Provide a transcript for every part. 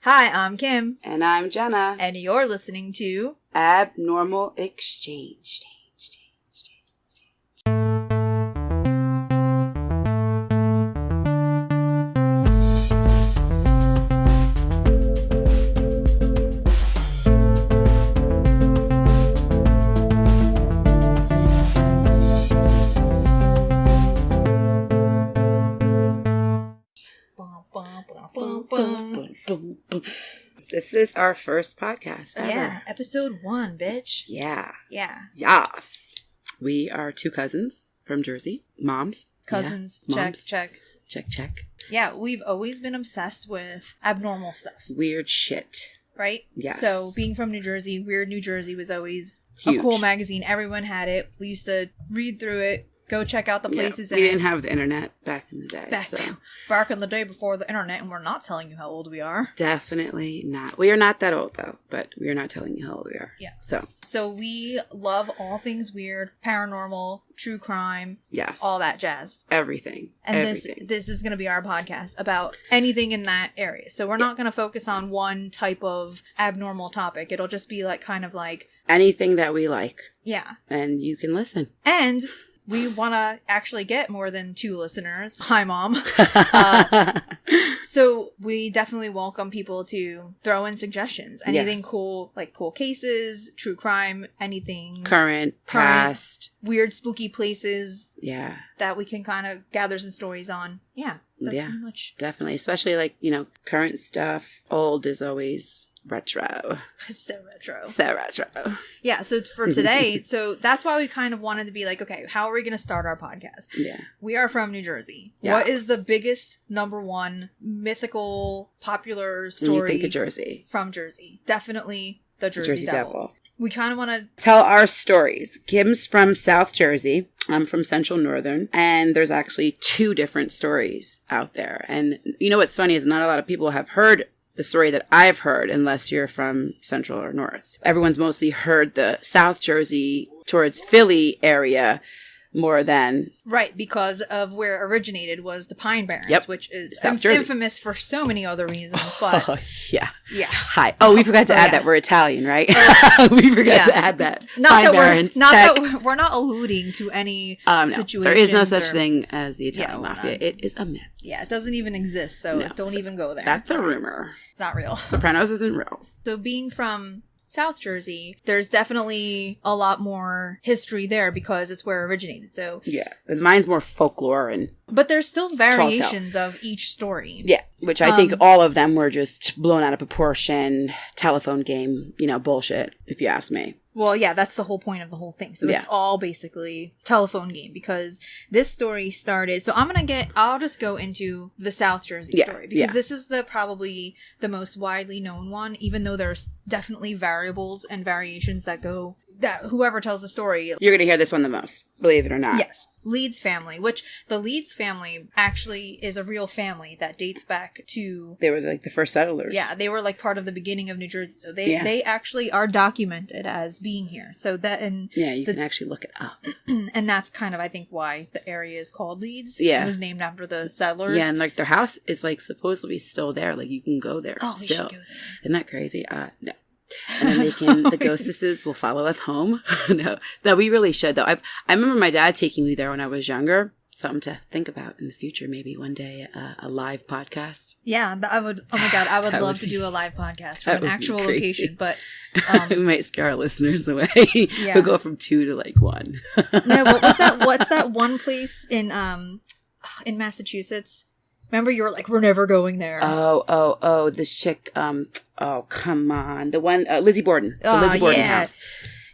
Hi, I'm Kim. And I'm Jenna. And you're listening to Abnormal Exchange. This is our first podcast ever. Yeah, episode 1, bitch. Yeah. Yes. We are two cousins from Jersey. Moms. Cousins. Yeah. Check, Moms. check. Check. Yeah, we've always been obsessed with abnormal stuff. Weird shit. Right? Yes. So, being from New Jersey, Weird New Jersey was always Huge. a cool magazine. Everyone had it. We used to read through it. Go check out the places we didn't have the internet back in the day. Back in the day before the internet, and we're not telling you how old we are. Definitely not. We are not that old, though, but we are not telling you how old we are. Yeah. So we love all things weird, paranormal, true crime, yes, all that jazz. Everything. And everything. this is going to be our podcast about anything in that area. So we're not going to focus on one type of abnormal topic. It'll just be like kind of like anything that we like. Yeah. And you can listen. And we want to actually get more than 2 listeners. Hi, Mom. So we definitely welcome people to throw in suggestions. Anything cool, like cool cases, true crime, anything. Current, past. Weird, spooky places. Yeah. That we can kind of gather some stories on. Yeah. That's pretty much. Definitely. Especially like, current stuff. Old is always retro. So retro. Yeah, so for today, so that's why we kind of wanted to be like, okay, how are we going to start our podcast? Yeah. We are from New Jersey. Yeah. What is the biggest number one mythical popular story when you think of Jersey? From Jersey? Definitely the Jersey Devil. We kind of want to tell our stories. Kim's from South Jersey. I'm from Central Northern. And there's actually 2 different stories out there. And you know what's funny is not a lot of people have heard the story that I've heard, unless you're from Central or North. Everyone's mostly heard the South Jersey towards Philly area more than... Right, because of where it originated was the Pine Barrens, which is infamous for so many other reasons, but... Oh, yeah. Yeah. Hi. Oh, we forgot to add that we're Italian, right? We forgot to add that. Not that we're not alluding to any situation. There is no such thing as the Italian Mafia. It is a myth. Yeah, it doesn't even exist, so don't even go there. That's a rumor. It's not real. Sopranos isn't real. So being from South Jersey, there's definitely a lot more history there because it's where it originated. So yeah, mine's more folklore but there's still variations of each story. Yeah, which I think all of them were just blown out of proportion, telephone game, bullshit, if you ask me. Well, yeah, that's the whole point of the whole thing. So it's all basically telephone game because this story started. So I'll just go into the South Jersey story because this is probably the most widely known one, even though there's definitely variables and variations that whoever tells the story. You're going to hear this one the most, believe it or not. Yes. Leeds family, which the Leeds family actually is a real family that dates back to... They were like the first settlers. Yeah, they were like part of the beginning of New Jersey. So they actually are documented as being here. So that... Yeah, you can actually look it up. And that's kind of, I think, why the area is called Leeds. Yeah. It was named after the settlers. Yeah, and like their house is like supposedly still there. Like you can go there. Oh, we should go there. Isn't that crazy? No. And then the ghostesses will follow us home. No, we really should though. I remember my dad taking me there when I was younger. Something to think about in the future, maybe one day, a live podcast. Yeah, I would. Oh my God, I would love to do a live podcast from an actual location, but we might scare our listeners away. We'll go from 2 to like 1. No, what was that? What's that one place in Massachusetts? Remember, you were like, we're never going there. Oh, this chick. Oh, come on, the one Lizzie Borden, the Lizzie Borden house.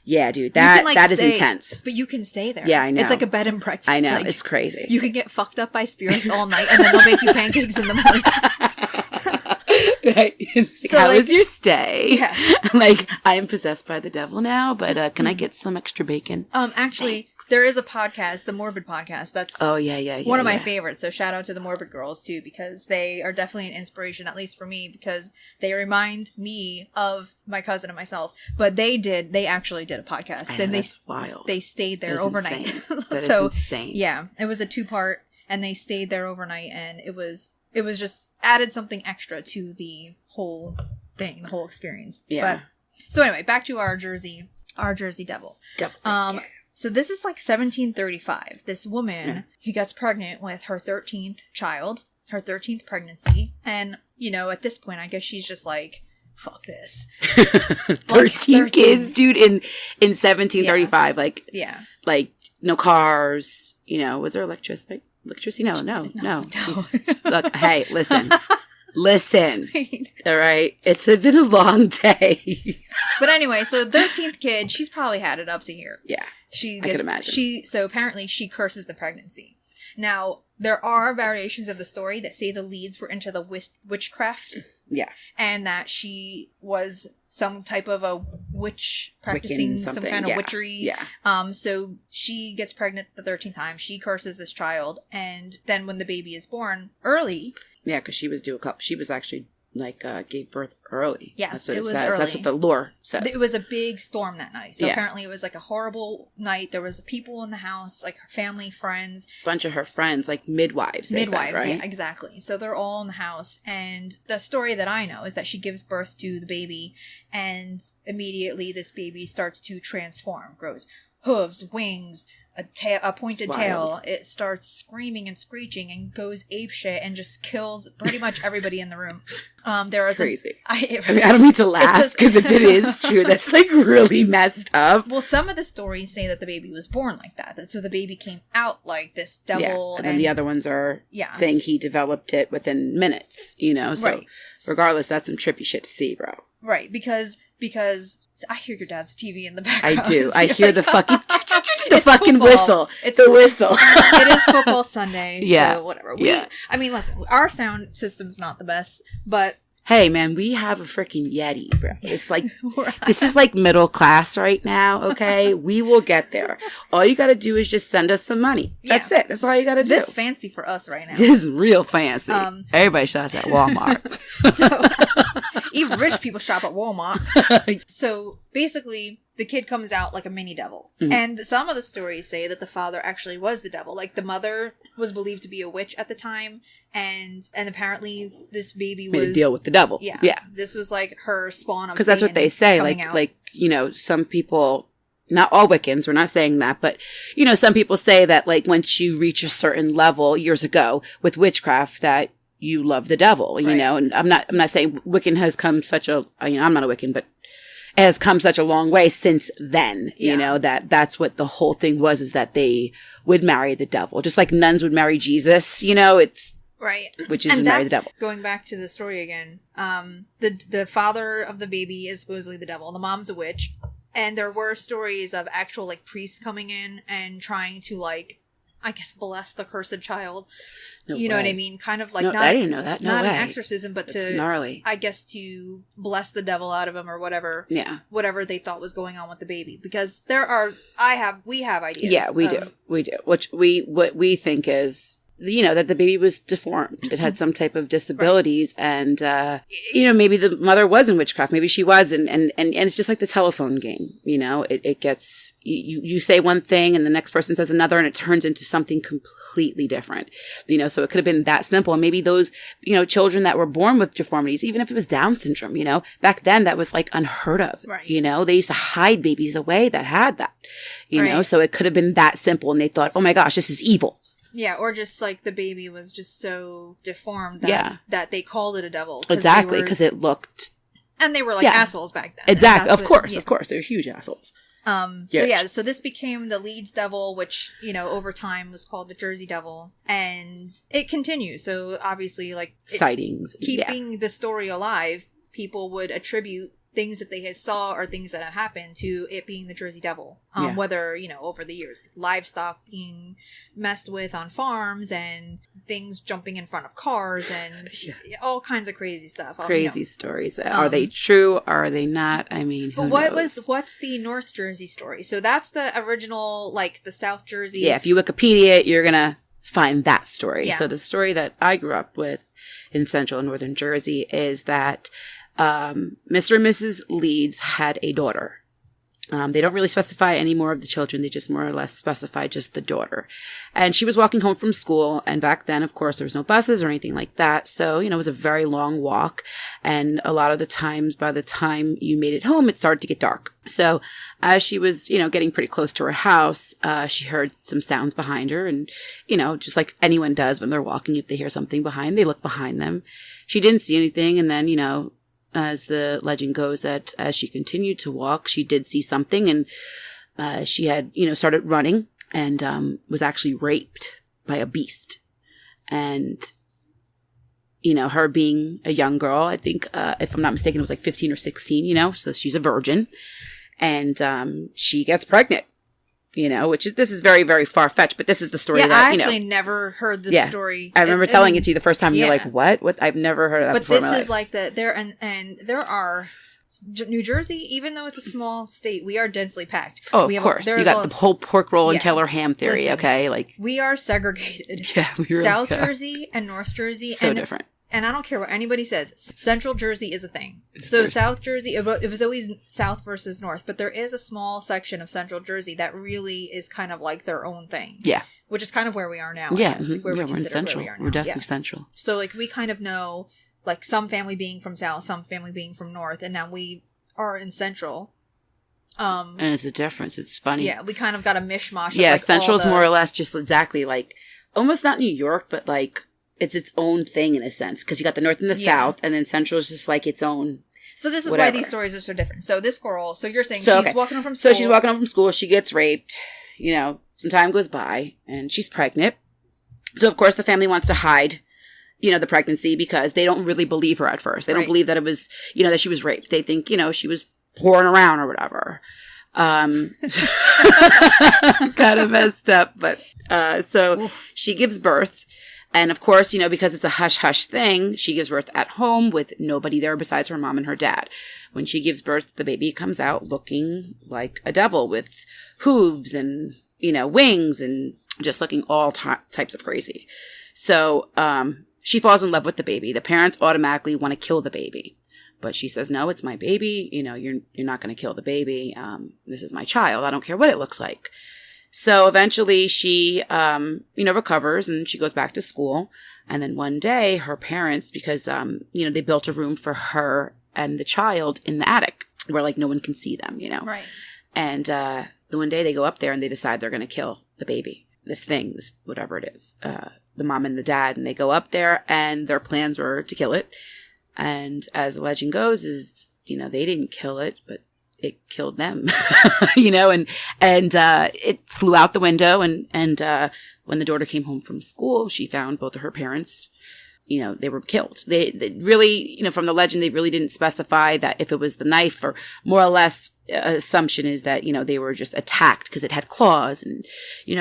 Yeah, dude, that is intense. But you can stay there. Yeah, I know. It's like a bed and breakfast. I know, it's crazy. You can get fucked up by spirits all night, and then they'll make you pancakes in the morning. Right. So how was your stay? Yeah. Like, I am possessed by the devil now, but can I get some extra bacon? Actually, there is a podcast, the Morbid Podcast. That's one of my favorites. So shout out to the Morbid Girls too, because they are definitely an inspiration, at least for me, because they remind me of my cousin and myself. But they actually did a podcast. And that's wild. They stayed there overnight. That is insane. Yeah, it was a 2-part, and they stayed there overnight, and it was it was just added something extra to the whole thing, the whole experience. Yeah. But, so anyway, back to our Jersey Devil. So this is like 1735. This woman who gets pregnant with her 13th child, her 13th pregnancy. And, you know, at this point, I guess she's just like, fuck this. 13 kids, dude, in 1735. Like, like, no cars, you know, was there electricity? No. Jesus. Look, hey, listen. All right. It's been a long day. But anyway, so 13th kid, she's probably had it up to here. Yeah. I could imagine. So apparently she curses the pregnancy. Now, there are variations of the story that say the Leeds were into the witchcraft. Yeah. And that she was some type of a witch practicing some kind of witchery. Yeah. So she gets pregnant the 13th time. She curses this child. And then when the baby is born early. Yeah, because she was she was actually like gave birth early. Yes, that's what it was says. early. That's what the lore says. It was a big storm that night. So apparently it was like a horrible night. There was people in the house, like her family, friends. A bunch of her friends, like midwives, said, right? Yeah, exactly. So they're all in the house. And the story that I know is that she gives birth to the baby, and immediately this baby starts to transform, grows hooves, wings, a pointed tail. It starts screaming and screeching and goes apeshit and just kills pretty much everybody in the room. There is crazy. I don't mean to laugh because if it is true, that's like really messed up. Well, some of the stories say that the baby was born like that. So the baby came out like this devil. Yeah. And then the other ones are saying he developed it within minutes, you know? So regardless, that's some trippy shit to see, bro. Right. Because I hear your dad's TV in the background. I do. I hear the fucking fucking football. Whistle. It's the whistle. It is football Sunday. Yeah. So whatever. I mean, listen, our sound system's not the best, but hey, man, we have a freaking Yeti, bro. It's like, this is like middle class right now, okay? We will get there. All you got to do is just send us some money. That's it. That's all you got to do. This fancy for us right now. This is real fancy. Everybody shops at Walmart. So, even rich people shop at Walmart. So, basically, the kid comes out like a mini devil. Mm-hmm. And some of the stories say that the father actually was the devil. Like, the mother was believed to be a witch at the time. And apparently this baby was... made a deal with the devil. Yeah. This was like her spawn of because that's what they say. Like, you know, some people... Not all Wiccans, we're not saying that, but, you know, some people say that, like, once you reach a certain level years ago with witchcraft, that you love the devil, you know, and I'm not saying Wiccan has come such a, you know, I'm not a Wiccan, but it has come such a long way since then, you know, that's what the whole thing was, is that they would marry the devil, just like nuns would marry Jesus, you know, it's, right. Witches would marry the devil. Going back to the story again, the father of the baby is supposedly the devil, the mom's a witch. And there were stories of actual, like, priests coming in and trying to, like, I guess, bless the cursed child. No you know way. What I mean? Kind of like, no, I didn't know that. No not way. An exorcism, but that's gnarly. I guess, to bless the devil out of him or whatever. Yeah. Whatever they thought was going on with the baby. Because we have ideas. Yeah, we do. What we think is, you know, that the baby was deformed. It had some type of disabilities, and, you know, maybe the mother was in witchcraft. Maybe she was, and it's just like the telephone game, you know, it gets, you say one thing and the next person says another, and it turns into something completely different, you know, so it could have been that simple. And maybe those, you know, children that were born with deformities, even if it was Down syndrome, you know, back then that was like unheard of, you know, they used to hide babies away that had that, you know, so it could have been that simple, and they thought, oh my gosh, this is evil. Yeah, or just like the baby was just so deformed that they called it a devil. Exactly, because it looked... And they were like assholes back then. Exactly, of course. They're huge assholes. So this became the Leeds Devil, which, you know, over time was called the Jersey Devil. And it continues. So obviously, like... sightings. Keeping the story alive, people would attribute things that they had saw or things that have happened to it being the Jersey Devil. Whether, you know, over the years, livestock being messed with on farms and things jumping in front of cars and all kinds of crazy stuff. Crazy stories. Are they true? Are they not? I mean, who knows? What's the North Jersey story? So that's the original, like the South Jersey. Yeah, if you Wikipedia it, you're going to find that story. Yeah. So the story that I grew up with in Central and Northern Jersey is that Mr. and Mrs. Leeds had a daughter, They don't really specify any more of the children. They just more or less specify just the daughter. And she was walking home from school. And back then, of course, there was no buses or anything like that. So, it was a very long walk. And a lot of the times, by the time you made it home, it started to get dark. So as she was, getting pretty close to her house, she heard some sounds behind her. And, just like anyone does when they're walking, if they hear something behind, they look behind them. She didn't see anything. And then, as the legend goes, that as she continued to walk, she did see something, and she had, started running and was actually raped by a beast. And, her being a young girl, I think, if I'm not mistaken, it was like 15 or 16, so she's a virgin, and she gets pregnant. This is very, very far-fetched, but this is the story that, I actually never heard this story. I remember telling it to you the first time, you're like, what? I've never heard of that before in my life. But this is like and there are, New Jersey, even though it's a small state, we are densely packed. Oh, of course. You got the whole pork roll and Taylor ham theory, okay? Like, we are segregated. Yeah, we really South Jersey and North Jersey. So different. And I don't care what anybody says. Central Jersey is a thing. So South Jersey, it was always South versus North, but there is a small section of Central Jersey that really is kind of like their own thing. Yeah. Which is kind of where we are now. Yeah. Where we're in Central. We're definitely Central. So like we kind of know like some family being from South, some family being from North, and now we are in Central. And it's a difference. It's funny. Yeah, we kind of got a mishmash. Yeah, Central's more or less just exactly like, almost not New York, but like, it's its own thing in a sense, because you got the North and the South, and then Central is just like its own. So this is why these stories are so different. So this girl, so you're saying she's walking home from school. So she's walking home from school. She gets raped. Some time goes by, and she's pregnant. So of course the family wants to hide, the pregnancy, because they don't really believe her at first. They don't believe that it was, that she was raped. They think, she was pouring around or whatever. Kind of messed up, but so she gives birth. And of course, because it's a hush-hush thing, she gives birth at home with nobody there besides her mom and her dad. When she gives birth, the baby comes out looking like a devil with hooves and, wings and just looking all types of crazy. So she falls in love with the baby. The parents automatically want to kill the baby. But she says, no, it's my baby. You're not going to kill the baby. This is my child. I don't care what it looks like. So eventually she, recovers and she goes back to school. And then one day her parents, because, they built a room for her and the child in the attic where like no one can see them, Right. And the one day they go up there and they decide they're going to kill the baby, this whatever it is, the mom and the dad. And they go up there and their plans were to kill it. And as the legend goes is, they didn't kill it, but it killed them, and it flew out the window. And when the daughter came home from school, she found both of her parents, they were killed. They really, from the legend, they really didn't specify that if it was the knife, or more or less assumption is that, they were just attacked because it had claws and,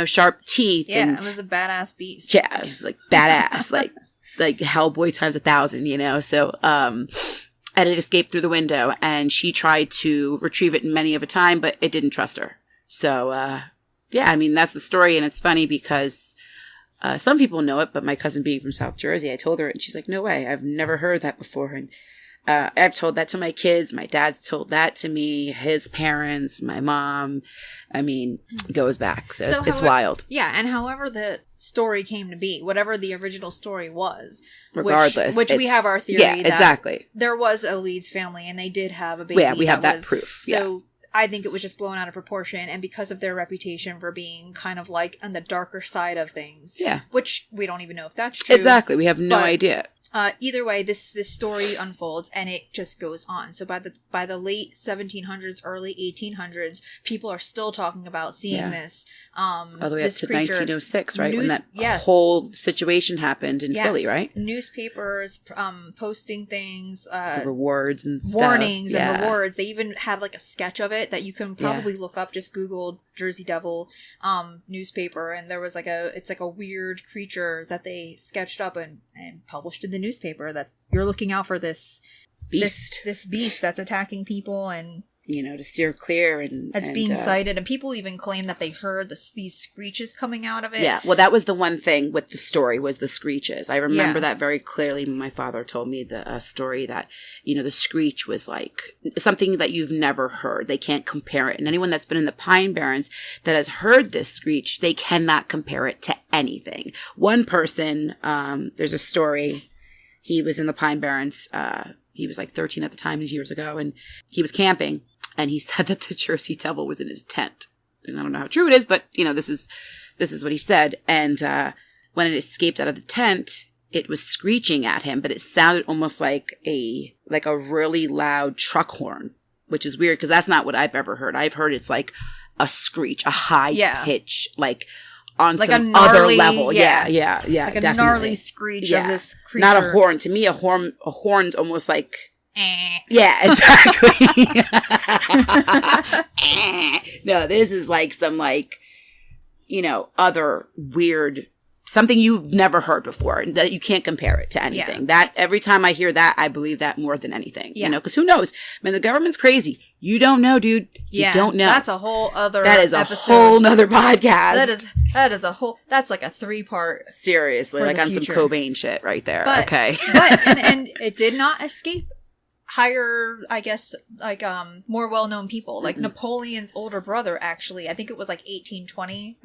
sharp teeth. Yeah, and, it was a badass beast. Yeah, it was like badass, like Hellboy times 1,000, so, and it escaped through the window, and she tried to retrieve it many of a time, but it didn't trust her. So, that's the story, and it's funny because some people know it, but my cousin being from South Jersey, I told her, and she's like, no way, I've never heard that before. And I've told that to my kids. My dad's told that to me, his parents, my mom. It goes back. So it's wild. Yeah, and however the story came to be, whatever the original story was, regardless, which we have our theory that exactly. There was a Leeds family and they did have a baby. Yeah, we have that proof. So I think it was just blown out of proportion, and because of their reputation for being kind of like on the darker side of things. Yeah. Which we don't even know if that's true. Exactly. We have no idea. Either way, this story unfolds and it just goes on. So by the late 1700s, early 1800s, people are still talking about seeing this. All the way up to 1906, right? When that whole situation happened in Philly, right? Newspapers posting things, rewards and warnings and rewards. They even had like a sketch of it that you can probably look up. Just Google Jersey Devil newspaper, and there was it's like a weird creature that they sketched up and published in the newspaper that you're looking out for this beast, this beast that's attacking people. And to steer clear. And it's being cited, and people even claim that they heard these screeches coming out of it. Yeah, well, that was the one thing with the story was the screeches. I remember that very clearly. My father told me the story that, the screech was like something that you've never heard. They can't compare it. And anyone that's been in the Pine Barrens that has heard this screech, they cannot compare it to anything. One person, there's a story, he was in the Pine Barrens, he was like 13 at the time, years ago, and he was camping, and he said that the Jersey Devil was in his tent. And I don't know how true it is, but, this is what he said. And when it escaped out of the tent, it was screeching at him, but it sounded almost like a really loud truck horn, which is weird because that's not what I've ever heard. I've heard it's like a screech, a high pitch, like on like some gnarly, other level. Yeah. Like a definitely. Gnarly screech of this creature. Not a horn. To me, a horn's almost like... Yeah, exactly. No, this is like some other weird... Something you've never heard before, that you can't compare it to anything. That every time I hear that, I believe that more than anything. Because who knows? The government's crazy. You don't know, dude. You don't know. That's a whole other That is episode. A whole nother podcast. That is a whole, that's like a 3-part. Seriously, like on some Cobain shit right there. But, okay. But, and it did not escape higher, I guess, like, more well-known people. Like Napoleon's older brother, actually, I think it was like 1820,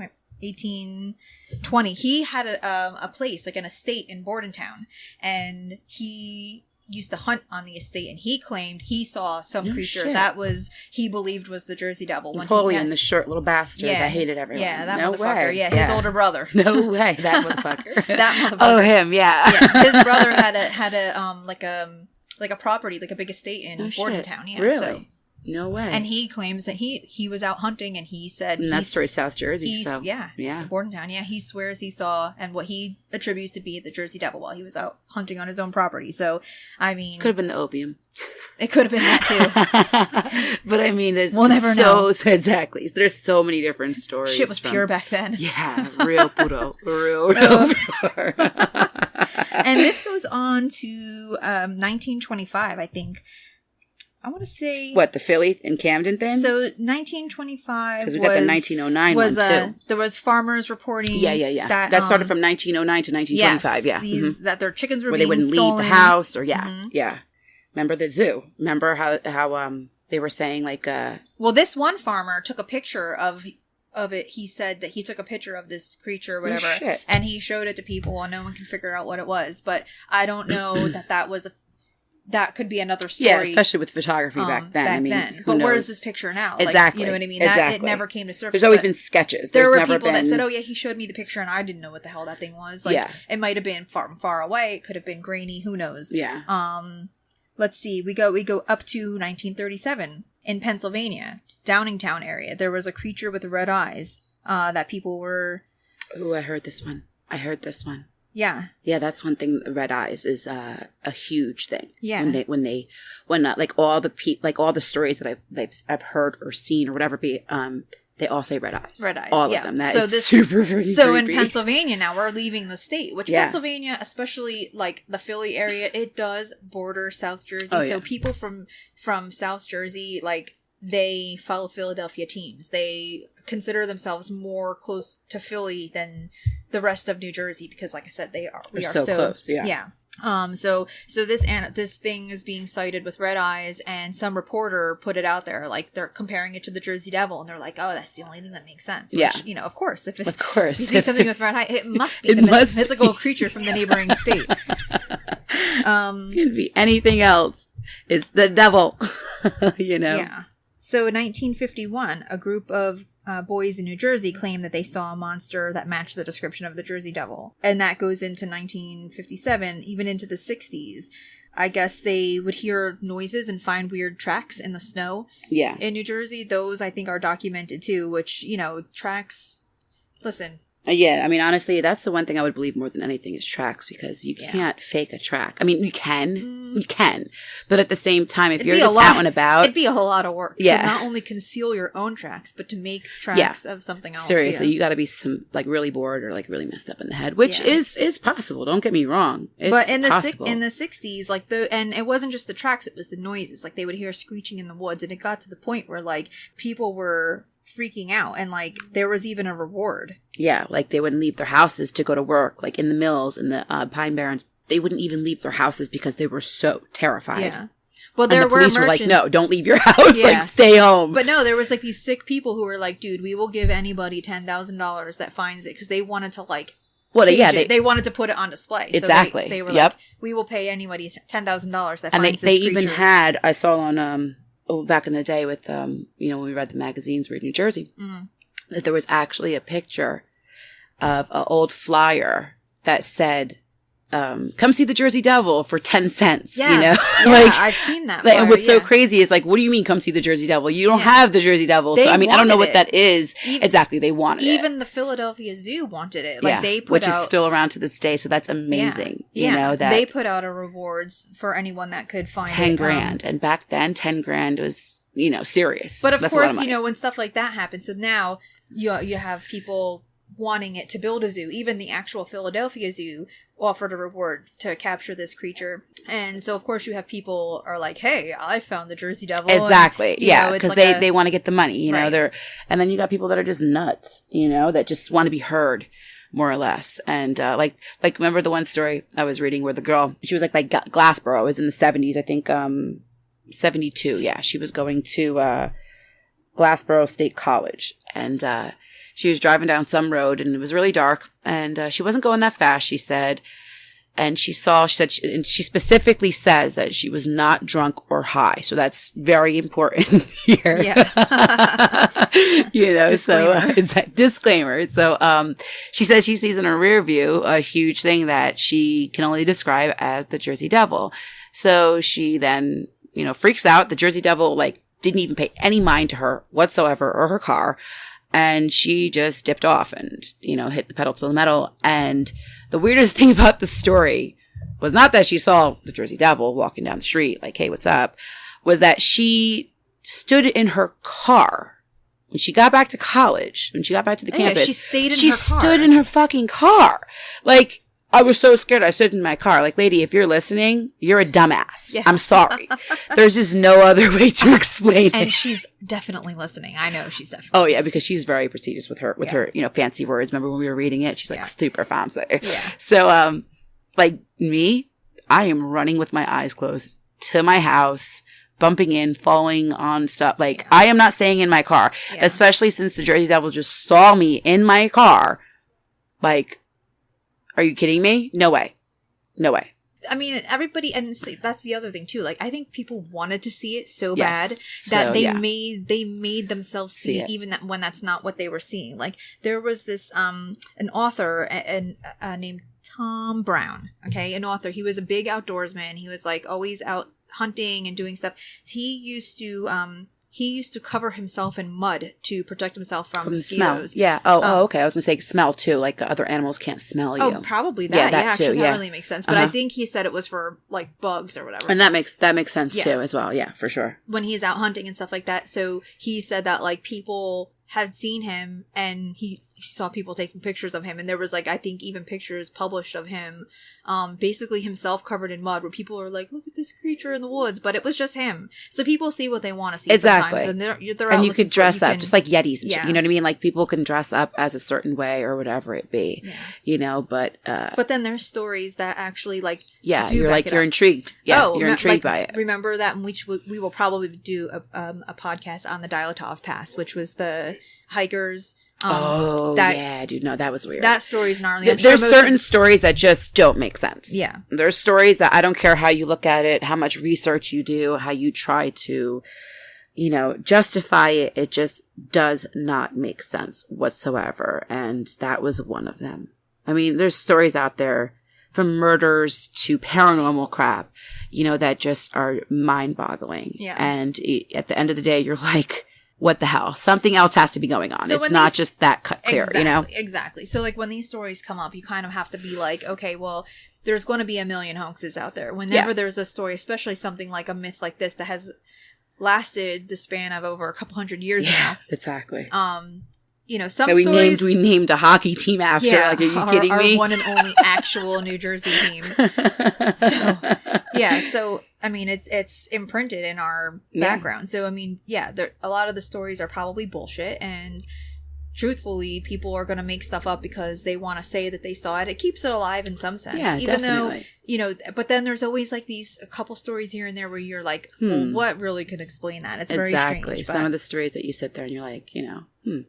he had a place, like an estate in Bordentown, and he used to hunt on the estate, and he claimed he saw some creature that he believed was the Jersey Devil. Napoleon, the short little bastard that hated everyone. Yeah, that motherfucker. Way. Yeah, his older brother. No way, that motherfucker. That motherfucker. Oh, him, yeah. His brother had a property, like a big estate in Bordentown. Yeah, really? So. No way. And he claims that he was out hunting, and he said... And that's sort of South Jersey, so... Yeah. Bordentown, yeah. He swears he saw, and what he attributes to be the Jersey Devil while he was out hunting on his own property. So, I mean... Could have been the opium. It could have been that, too. But, I mean, we'll never know. Exactly. There's so many different stories. Shit was pure back then. Yeah. Real puro. Real pure. And this goes on to 1925, I think. I want to say... What, the Philly and Camden thing? So, 1925 because we got the 1909 one, too. There was farmers reporting... Yeah. That started from 1909 to 1925, yes, that their chickens were where being they wouldn't stolen. leave the house, or... Yeah. Remember the zoo? Remember how they were saying, like... Well, this one farmer took a picture of it. He said that he took a picture of this creature or whatever, and he showed it to people, and no one can figure out what it was. But I don't know that was that could be another story. Yeah, especially with photography back then. But where is this picture now? Exactly. Like, you know what I mean? Exactly. It never came to surface. There's always been sketches. There were people that said, oh yeah, he showed me the picture and I didn't know what the hell that thing was. Like, it might have been far away. It could have been grainy. Who knows? Yeah. Let's see. We go up to 1937 in Pennsylvania, Downingtown area. There was a creature with red eyes that people were... Oh, I heard this one. Yeah. Yeah, that's one thing. Red eyes is a huge thing. Yeah. When like all the stories that I've heard or seen or whatever they all say red eyes. Red eyes. All of them. That is super freaking So creepy. In Pennsylvania now, we're leaving the state, which Pennsylvania, especially like the Philly area, it does border South Jersey. Oh, yeah. So people from South Jersey, like, they follow Philadelphia teams. They consider themselves more close to Philly than the rest of New Jersey because, like I said, we are so close. Yeah. So this thing is being cited with red eyes, and some reporter put it out there, like they're comparing it to the Jersey Devil, and they're like, "Oh, that's the only thing that makes sense." Which, of course, if you see something with red eye, it must be the mythical creature from the neighboring state. Could be anything else. It's the devil, Yeah. So in 1951, a group of boys in New Jersey claimed that they saw a monster that matched the description of the Jersey Devil. And that goes into 1957, even into the 60s. I guess they would hear noises and find weird tracks in the snow in New Jersey. Those, I think, are documented too, which, tracks... Listen, Yeah, I mean, honestly, that's the one thing I would believe more than anything is tracks, because you can't fake a track. I mean, you can, but at the same time, if you're just out and about, it'd be a whole lot of work. Yeah, to not only conceal your own tracks, but to make tracks of something else. Seriously, you got to be really bored or really messed up in the head, which is possible. Don't get me wrong, but in the 60s, like and it wasn't just the tracks; it was the noises. Like they would hear screeching in the woods, and it got to the point where like people were freaking out, and like there was even a reward. Yeah, like they wouldn't leave their houses to go to work, like in the mills, in the Pine Barrens. They wouldn't even leave their houses because they were so terrified. Yeah. Well, there were police were like, no, don't leave your house. Like, stay home. But no, there was like these sick people who were like, dude, we will give anybody $10,000 that finds it, because they wanted to like. Well, they wanted to put it on display. Exactly. So they were like, we will pay anybody $10,000 that finds this creature. And they even had, I saw on back in the day with when we read the magazines, we were in New Jersey, that there was actually a picture of an old flyer that said, come see the Jersey Devil for 10 cents. Yes. You know, yeah, I've seen that. And what's so crazy is like, what do you mean come see the Jersey Devil? You don't have the Jersey Devil. So I mean, I don't know what that is exactly. They wanted it. Even the Philadelphia Zoo wanted it. Like they put which is still around to this day. So that's amazing. You know that they put out a rewards for anyone that could find 10 grand, and back then 10 grand was serious. But of course, when stuff like that happens, so now you have people wanting it to build a zoo. Even the actual Philadelphia Zoo offered a reward to capture this creature, and so of course you have people are like, hey, I found the Jersey Devil. Exactly. And, because they want to get the money, you know. And then you got people that are just nuts, that just want to be heard, more or less. And like remember the one story I was reading where the girl, she was like by Glassboro, it was in the 70s, I think 72. Yeah, she was going to Glassboro State College, and she was driving down some road, and it was really dark, and she wasn't going that fast, she said. And she specifically says that she was not drunk or high. So that's very important here. Yeah. Disclaimer. So it's a disclaimer. So she says she sees in her rear view a huge thing that she can only describe as the Jersey Devil. So she then, freaks out. The Jersey Devil, didn't even pay any mind to her whatsoever or her car. And she just dipped off and, hit the pedal to the metal. And the weirdest thing about the story was not that she saw the Jersey Devil walking down the street, like, hey, what's up? Was that she stood in her car. When she got back to college, when she got back to the campus, she stayed in her car. She stood in her fucking car. I was so scared. I stood in my car. Lady, if you're listening, you're a dumbass. Yeah. I'm sorry. There's just no other way to explain it. And she's definitely listening. I know she's definitely listening. because she's very prestigious with her, fancy words. Remember when we were reading it? She's super fancy. Yeah. So, me, I am running with my eyes closed to my house, bumping in, falling on stuff. I am not staying in my car, especially since the Jersey Devil just saw me in my car. Are you kidding me? No way. No way. I mean, everybody, and that's the other thing too. I think people wanted to see it so bad that they made themselves see it, even when that's not what they were seeing. There was this an author named Tom Brown. Okay, an author. He was a big outdoorsman. He was always out hunting and doing stuff. He used to cover himself in mud to protect himself from mosquitoes. Smell. Yeah. Okay. I was going to say smell too. Other animals can't smell you. Oh, probably that. Yeah, actually, that really makes sense. But I think he said it was for bugs or whatever. And that makes sense too, as well. Yeah, for sure. When he's out hunting and stuff like that. So he said that people had seen him, and he saw people taking pictures of him, and there was I think even pictures published of him, basically himself covered in mud, where people are like, look at this creature in the woods, but it was just him. So people see what they want to see. Exactly. Sometimes, and and you could dress up just like Yetis and shit, you know what I mean? People can dress up as a certain way or whatever it be, but then there's stories that actually you're intrigued. Yeah, you're intrigued by it. Remember that, which we will probably do a podcast on the Dyatlov Pass, which was the hikers. Dude, no, that was weird. That story's gnarly. There's certain stories that just don't make sense. Yeah. There's stories that I don't care how you look at it, how much research you do, how you try to, justify it. It just does not make sense whatsoever. And that was one of them. I mean, there's stories out there from murders to paranormal crap, that just are mind-boggling. Yeah. And at the end of the day, you're like, what the hell? Something else has to be going on. It's not just that clear, you know? Exactly. So like when these stories come up, you kind of have to be like, okay, well, there's going to be a million hoaxes out there. Whenever there's a story, especially something like a myth like this that has lasted the span of over a couple hundred years now. Exactly. You know, some stories we named a hockey team after. Like, are you kidding me? Our one and only actual New Jersey team. So I mean, it's imprinted in our background. So I mean, a lot of the stories are probably bullshit, and truthfully, people are going to make stuff up because they want to say that they saw it. It keeps it alive in some sense. Yeah, even definitely. Though, you know, but then there's always like a couple stories here and there where you're like, well, what really could explain that? It's very strange. Some of the stories that you sit there and you're like, you know,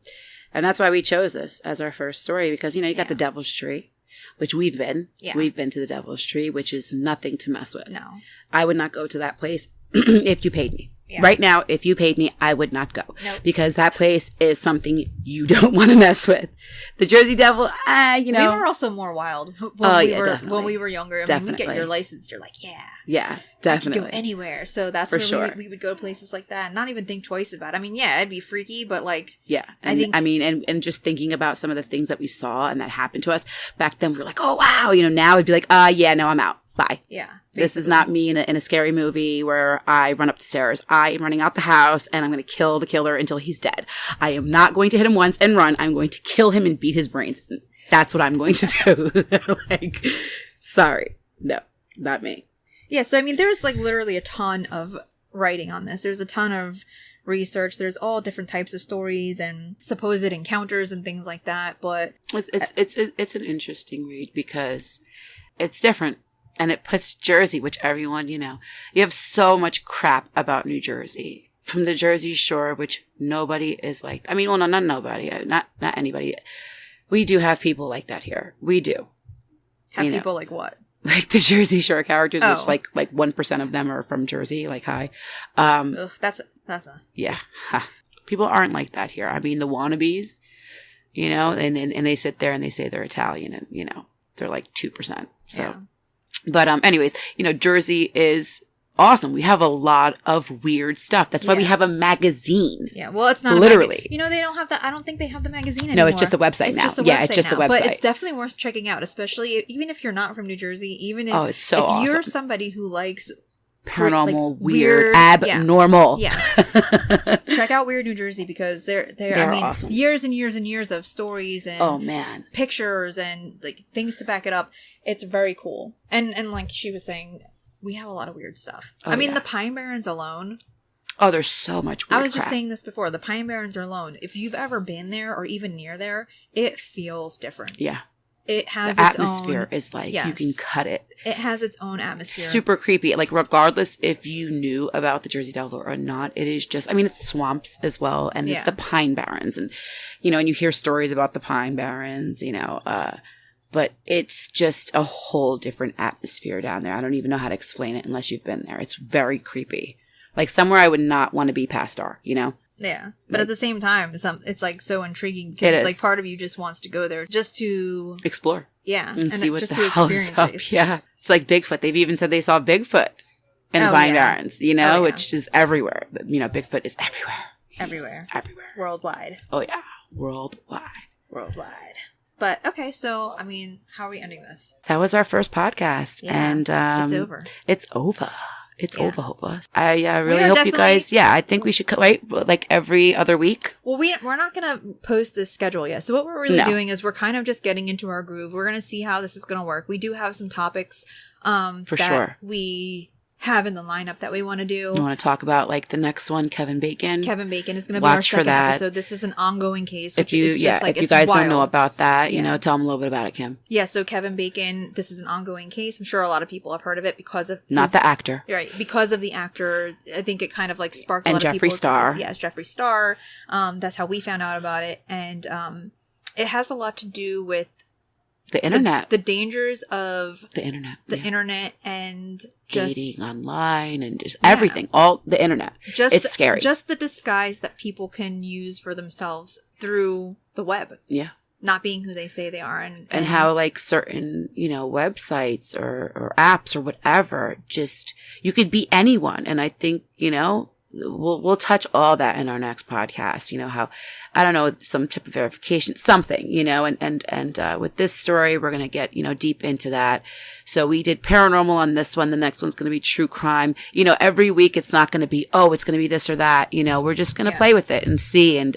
And that's why we chose this as our first story, because, you know, you got the Devil's Tree, which we've been. Yeah. We've been to the Devil's Tree, which is nothing to mess with. No. I would not go to that place if you paid me. Yeah. Right now, if you paid me, I would not go. Nope. Because that place is something you don't want to mess with. The Jersey Devil, you know. We were also more wild when we were younger. I mean, we get your license, you're like, yeah, definitely. I could go anywhere. So that's where we would go to places like that and not even think twice about it. I mean, it'd be freaky, but like. Yeah. And just thinking about some of the things that we saw and that happened to us back then, we were like, oh, wow. You know, now we'd be like, no, I'm out. Bye. Yeah. Basically. This is not me in a scary movie where I run up the stairs. I am running out the house and I'm going to kill the killer until he's dead. I am not going to hit him once and run. I'm going to kill him and beat his brains. That's what I'm going to do. Like, sorry. No, not me. Yeah. So, I mean, there's like literally a ton of writing on this. There's a ton of research. There's all different types of stories and supposed encounters and things like that. But it's an interesting read because it's different. And it puts Jersey, which everyone, you know, you have so much crap about New Jersey from the Jersey Shore, which nobody is like. I mean, well, no, not nobody, not anybody. We do have people like that here. We do. Have people like what? Like the Jersey Shore characters, which like 1% of them are from Jersey. Like, hi. Ugh, that's a. Yeah. People aren't like that here. I mean, the wannabes, you know, and they sit there and they say they're Italian and, you know, they're like 2%. So. Yeah. But anyways, you know, Jersey is awesome. We have a lot of weird stuff. That's why we have a magazine. Yeah, well, it's not literally. You know, they don't have I don't think they have the magazine anymore. No, it's just a website now. It's just a website. But it's definitely worth checking out, especially even if you're not from New Jersey. Even if, it's so awesome. You're somebody who likes paranormal, like, weird, abnormal. Yeah. Check out Weird New Jersey because they're awesome. Years and years and years of stories and pictures and like things to back it up. It's very cool. And like she was saying, we have a lot of weird stuff. I mean, the Pine Barrens alone. Oh, there's so much weird I was just crap. saying this before. The Pine Barrens alone, if you've ever been there or even near there, it feels different. Yeah. It has the its atmosphere own, is like, you can cut it. It has its own atmosphere. Super creepy. Like, regardless if you knew about the Jersey Devil or not, it is just, I mean, it's swamps as well. And it's the Pine Barrens. And, you know, and you hear stories about the Pine Barrens, you know, but it's just a whole different atmosphere down there. I don't even know how to explain it unless you've been there. It's very creepy. Like, somewhere I would not want to be past dark, you know? Yeah. But at the same time, it's like so intriguing because it's like part of you just wants to go there just to explore. Yeah. And see what the hell is up. It. Yeah. It's like Bigfoot. They've even said they saw Bigfoot in the Pine Barrens, you know, which is everywhere. But, you know, Bigfoot is everywhere. Everywhere. Everywhere. Worldwide. Oh, yeah. Worldwide. But, okay, so, I mean, how are we ending this? That was our first podcast. Yeah, and it's over. It's over. It's over, Hopa. I really hope you guys, I think we should wait like every other week. Well, we're not going to post this schedule yet. So what we're really doing is we're kind of just getting into our groove. We're going to see how this is going to work. We do have some topics for sure we have in the lineup that we want to do. We want to talk about like the next one, Kevin Bacon. Kevin Bacon is going to be our second episode. This is an ongoing case. If you guys don't know about that, you know, tell them a little bit about it, Kim. Yeah, so Kevin Bacon, this is an ongoing case. I'm sure a lot of people have heard of it because of the actor. Right, because of the actor. I think it kind of like sparked a lot of Jeffree Star. Yes, Jeffree Star. That's how we found out about it, and it has a lot to do with the internet, the dangers of the internet, internet, and just dating online and just everything, all the internet. It's scary. Just the disguise that people can use for themselves through the web. Yeah. Not being who they say they are. And how like certain, you know, websites or apps or whatever, just, you could be anyone. And I think, you know, we'll touch all that in our next podcast. You know, how, I don't know, some type of verification, something, you know, and with this story, we're going to get, you know, deep into that. So we did paranormal on this one. The next one's going to be true crime. You know, every week it's not going to be, oh, it's going to be this or that. You know, we're just going to play with it and see and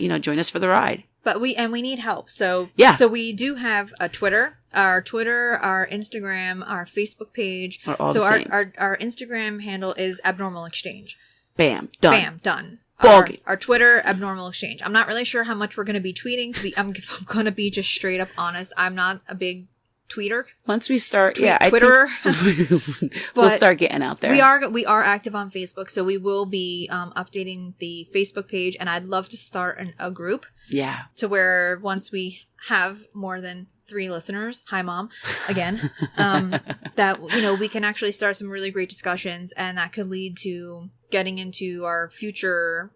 you know, join us for the ride. But we need help. So, so we do have a Twitter, our Instagram, our Facebook page. Are all so the same. Our Instagram handle is Abnormal Exchange. Bam. Done. Bam. Done. Our Twitter, Abnormal Exchange. I'm not really sure how much we're going to be tweeting. I'm going to be just straight up honest. I'm not a big tweeter. Once we start, Twitter. We'll start getting out there. We are active on Facebook, so we will be updating the Facebook page, and I'd love to start a group. Yeah. To where once we have more than 3 listeners, hi Mom, again, that, you know, we can actually start some really great discussions, and that could lead to getting into our future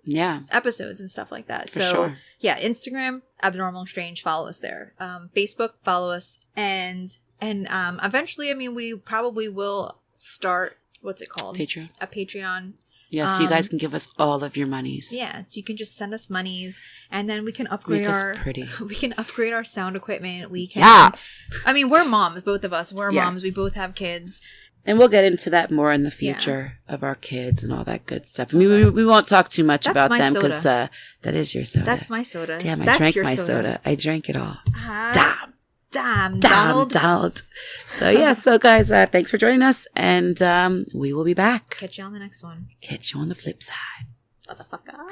episodes and stuff like that. For sure. Yeah, Instagram, Abnormal Exchange, follow us there. Facebook, follow us. And eventually, I mean, we probably will start, what's it called? Patreon. A Patreon. Yeah, so you guys can give us all of your monies. Yeah, so you can just send us monies, and then we can upgrade we can upgrade our sound equipment. We can. Yes. I mean, we're moms, both of us. We're moms. We both have kids. And we'll get into that more in the future of our kids and all that good stuff. I mean, we won't talk too much about them because that is your soda. That's my soda. Damn, I drank my soda. I drank it all. Damn, Donald. So so guys, thanks for joining us, and we will be back. Catch you on the next one. Catch you on the flip side. Motherfucker.